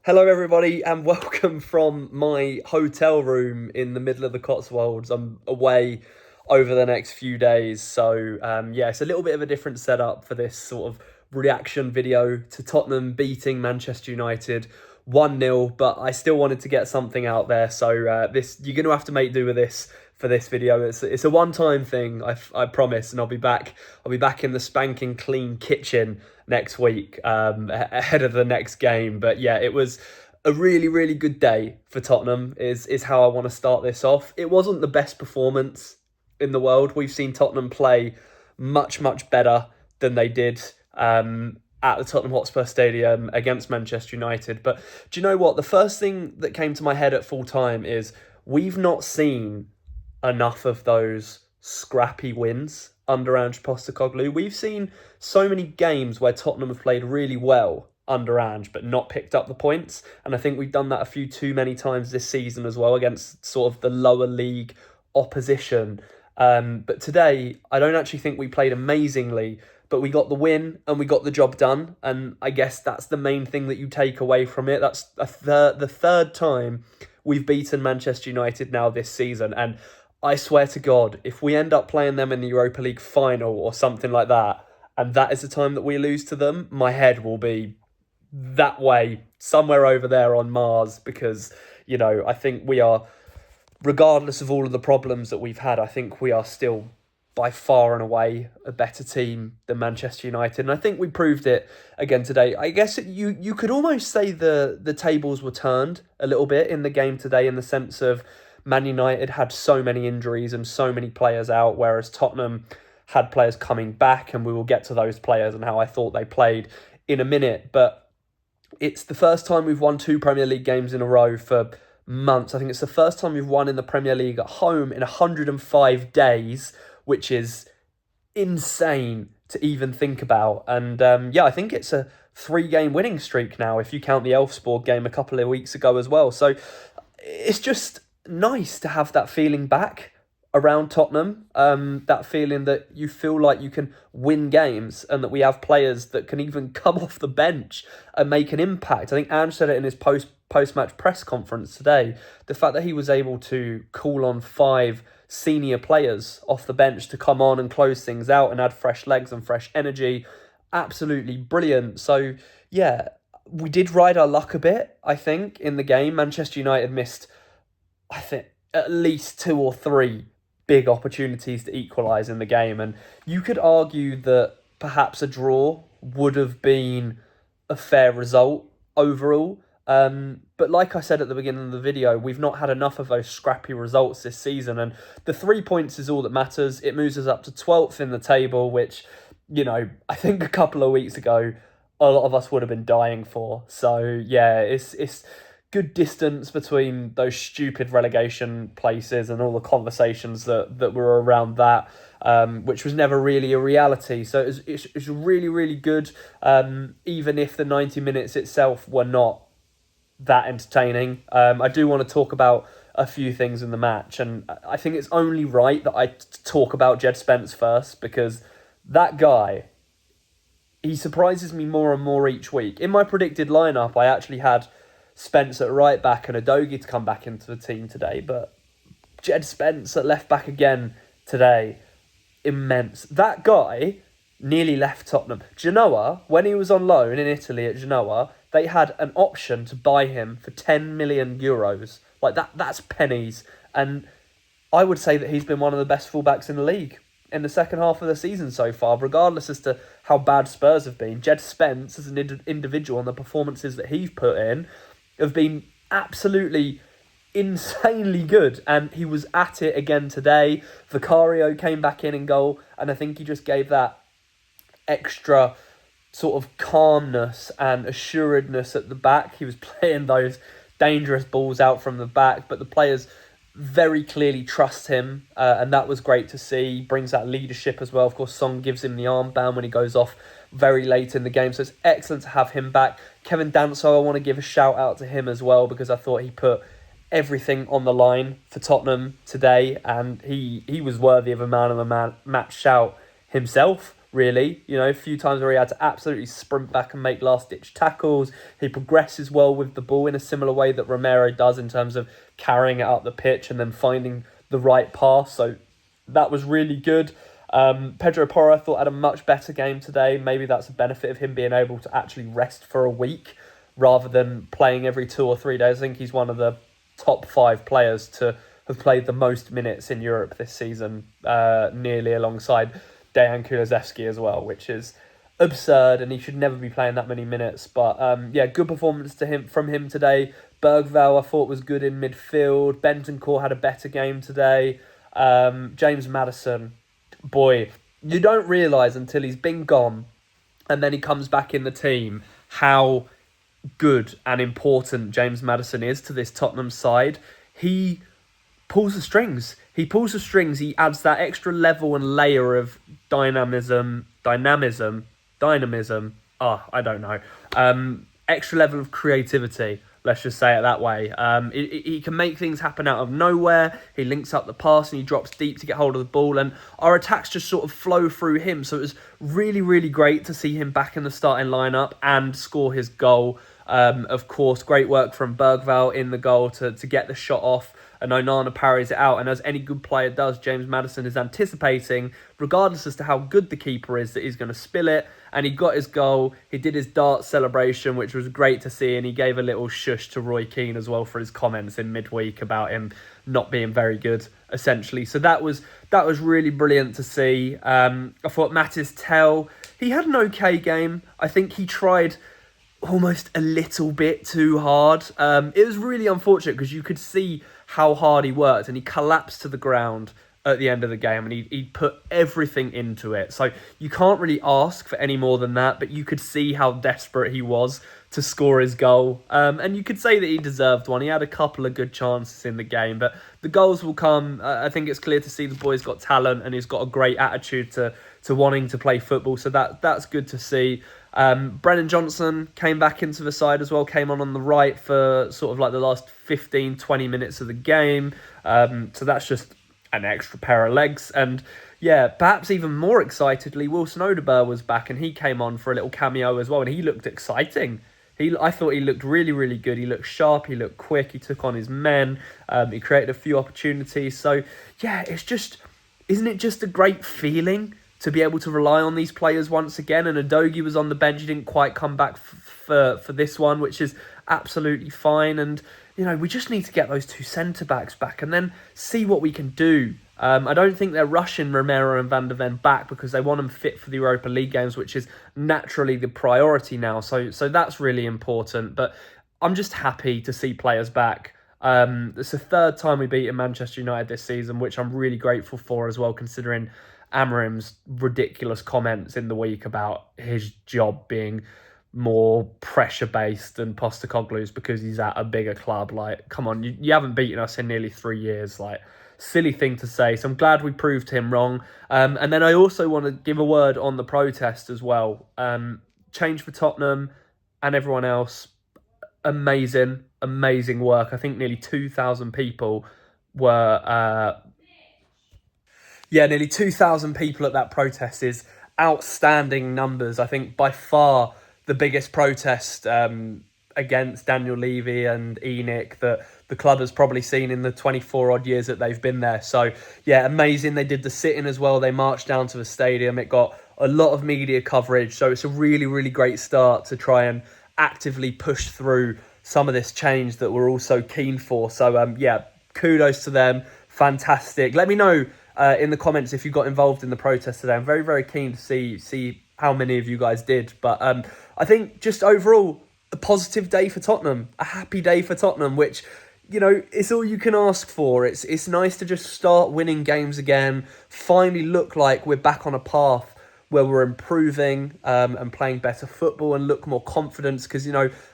Hello, everybody, and welcome from my hotel room in the middle of the Cotswolds. I'm away over the next few days, so it's a little bit of a different setup for this sort of reaction video to Tottenham beating Manchester United 1-0, but I still wanted to get something out there, so this you're going to have to make do with this for this video. It's a one-time thing, I promise, and I'll be back in the spanking clean kitchen next week, ahead of the next game. But yeah, it was a really, really good day for Tottenham, is how I want to start this off. It wasn't the best performance in the world. We've seen Tottenham play much, much better than they did at the Tottenham Hotspur Stadium against Manchester United. But do you know what? The first thing that came to my head at full time is we've not seen enough of those scrappy wins under Ange Postecoglou. We've seen so many games where Tottenham have played really well under Ange but not picked up the points, and I think we've done that a few too many times this season as well against sort of the lower league opposition. But today, I don't actually think we played amazingly, but we got the win and we got the job done, and I guess that's the main thing that you take away from it. That's the third time we've beaten Manchester United now this season, and I swear to God, if we end up playing them in the Europa League final or something like that, and that is the time that we lose to them, my head will be that way, somewhere over there on Mars, because, I think we are, regardless of all of the problems that we've had, I think we are still by far and away a better team than Manchester United. And I think we proved it again today. I guess you could almost say the tables were turned a little bit in the game today, in the sense of Man United had so many injuries and so many players out, whereas Tottenham had players coming back, and we will get to those players and how I thought they played in a minute. But it's the first time we've won 2 Premier League games in a row for months. I think it's the first time we've won in the Premier League at home in 105 days, which is insane to even think about. And I think it's a 3-game winning streak now, if you count the Elfsborg game a couple of weeks ago as well. So it's just nice to have that feeling back around Tottenham, that feeling that you feel like you can win games and that we have players that can even come off the bench and make an impact. I think Ange said it in his post-match press conference today, the fact that he was able to call on 5 senior players off the bench to come on and close things out and add fresh legs and fresh energy, absolutely brilliant. So yeah, we did ride our luck a bit, I think, in the game. Manchester United missed, I think, at least 2 or 3 big opportunities to equalise in the game. And you could argue that perhaps a draw would have been a fair result overall. But like I said at the beginning of the video, we've not had enough of those scrappy results this season. And the 3 points is all that matters. It moves us up to 12th in the table, which, I think a couple of weeks ago, a lot of us would have been dying for. So yeah, it's good distance between those stupid relegation places and all the conversations that were around that, which was never really a reality. So it's really, really good, even if the 90 minutes itself were not that entertaining. I do want to talk about a few things in the match, and I think it's only right that I talk about Jed Spence first, because that guy, he surprises me more and more each week. In my predicted lineup, I actually had Spence at right back and Udogie to come back into the team today, but Jed Spence at left back again today, immense. That guy nearly left Tottenham. Genoa, when he was on loan in Italy at Genoa, they had an option to buy him for 10 million euros. Like that's pennies. And I would say that he's been one of the best fullbacks in the league in the second half of the season so far, regardless as to how bad Spurs have been. Jed Spence, as an individual, and the performances that he's put in have been absolutely insanely good, and he was at it again today. Vicario came back in goal, and I think he just gave that extra sort of calmness and assuredness at the back. He was playing those dangerous balls out from the back, but the players very clearly trust him, and that was great to see. He brings that leadership as well. Of course, Son gives him the armband when he goes off very late in the game, so it's excellent to have him back. Kevin Danso, I want to give a shout out to him as well, because I thought he put everything on the line for Tottenham today, and he was worthy of a man of the match shout himself, really. You know, a few times where he had to absolutely sprint back and make last-ditch tackles. He progresses well with the ball in a similar way that Romero does in terms of carrying it up the pitch and then finding the right pass. So that was really good. Pedro Porro, I thought, had a much better game today. Maybe that's a benefit of him being able to actually rest for a week rather than playing every 2 or 3 days. I think he's one of the top 5 players to have played the most minutes in Europe this season, nearly alongside Dejan Kulusevski as well, which is absurd, and he should never be playing that many minutes. But good performance from him today. Bergvall, I thought, was good in midfield. Bentancur had a better game today. James Maddison, boy, you don't realise until he's been gone and then he comes back in the team how good and important James Maddison is to this Tottenham side. He pulls the strings. He adds that extra level and layer of dynamism. I don't know. Extra level of creativity. Let's just say it that way. He can make things happen out of nowhere. He links up the pass and he drops deep to get hold of the ball. And our attacks just sort of flow through him. So it was really, really great to see him back in the starting lineup and score his goal. Of course, great work from Bergvall in the goal to get the shot off. And Onana parries it out. And as any good player does, James Maddison is anticipating, regardless as to how good the keeper is, that he's going to spill it. And he got his goal. He did his dart celebration, which was great to see. And he gave a little shush to Roy Keane as well for his comments in midweek about him not being very good, essentially. So that was really brilliant to see. I thought Matis Tell, he had an okay game. I think he tried almost a little bit too hard. It was really unfortunate because you could see how hard he worked, and he collapsed to the ground at the end of the game, and he put everything into it. So you can't really ask for any more than that, but you could see how desperate he was to score his goal. And you could say that he deserved one. He had a couple of good chances in the game, but the goals will come. I think it's clear to see the boy's got talent, and he's got a great attitude to wanting to play football. So that's good to see. Brennan Johnson came back into the side as well, came on the right for sort of like the last 15, 20 minutes of the game. So that's just an extra pair of legs. And yeah, perhaps even more excitedly, Wilson Odegaard was back and he came on for a little cameo as well. And he looked exciting. I thought he looked really, really good. He looked sharp. He looked quick. He took on his men. He created a few opportunities. So yeah, isn't it just a great feeling to be able to rely on these players once again? And Udogie was on the bench. He didn't quite come back for this one, which is absolutely fine. And, we just need to get those 2 centre-backs back and then see what we can do. I don't think they're rushing Romero and Van der Ven back because they want them fit for the Europa League games, which is naturally the priority now. So that's really important. But I'm just happy to see players back. It's the 3rd time we beat Manchester United this season, which I'm really grateful for as well, considering Amorim's ridiculous comments in the week about his job being more pressure-based than Postecoglou's because he's at a bigger club. Like, come on, you haven't beaten us in nearly 3 years. Like, silly thing to say. So I'm glad we proved him wrong. And then I also want to give a word on the protest as well. Change for Tottenham and everyone else. Amazing work. I think nearly 2,000 people were... nearly 2,000 people at that protest is outstanding numbers. I think by far the biggest protest against Daniel Levy and ENIC that the club has probably seen in the 24 odd years that they've been there. So yeah, amazing. They did the sit-in as well. They marched down to the stadium. It got a lot of media coverage. So it's a really, really great start to try and actively push through some of this change that we're all so keen for. So kudos to them. Fantastic. Let me know in the comments if you got involved in the protest today. I'm very, very keen to see how many of you guys did. But I think just overall, a positive day for Tottenham, a happy day for Tottenham, which, it's all you can ask for. It's nice to just start winning games again, finally look like we're back on a path where we're improving and playing better football and look more confident. Because,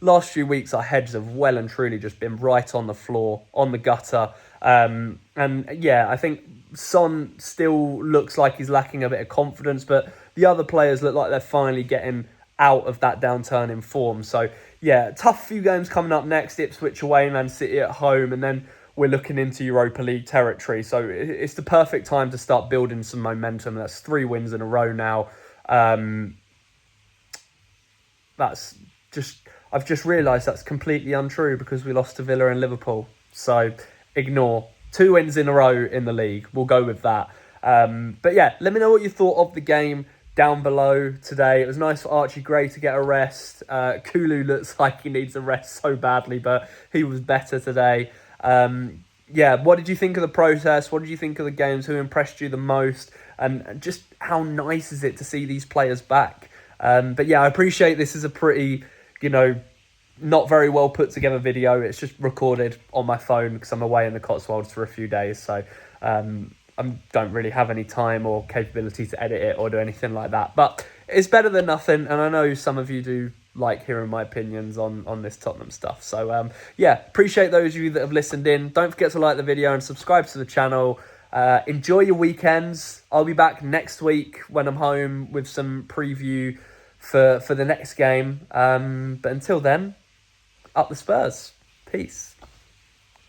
last few weeks our heads have well and truly just been right on the floor, on the gutter. I think Son still looks like he's lacking a bit of confidence, but the other players look like they're finally getting out of that downturn in form. So yeah, tough few games coming up next. Ipswich away, Man City at home, and then we're looking into Europa League territory. So it's the perfect time to start building some momentum. That's 3 wins in a row now. That's just, I've just realised that's completely untrue because we lost to Villa and Liverpool. So ignore. 2 wins in a row in the league. We'll go with that. But yeah, let me know what you thought of the game down below today. It was nice for Archie Gray to get a rest. Kulu looks like he needs a rest so badly, but he was better today. Yeah, what did you think of the protest? What did you think of the games? Who impressed you the most? And just how nice is it to see these players back? But yeah, I appreciate this is a pretty, not very well put together video. It's just recorded on my phone because I'm away in the Cotswolds for a few days. So I don't really have any time or capability to edit it or do anything like that. But it's better than nothing. And I know some of you do like hearing my opinions on this Tottenham stuff. So yeah, appreciate those of you that have listened in. Don't forget to like the video and subscribe to the channel. Enjoy your weekends. I'll be back next week when I'm home with some preview for the next game. But until then, up the Spurs. Peace.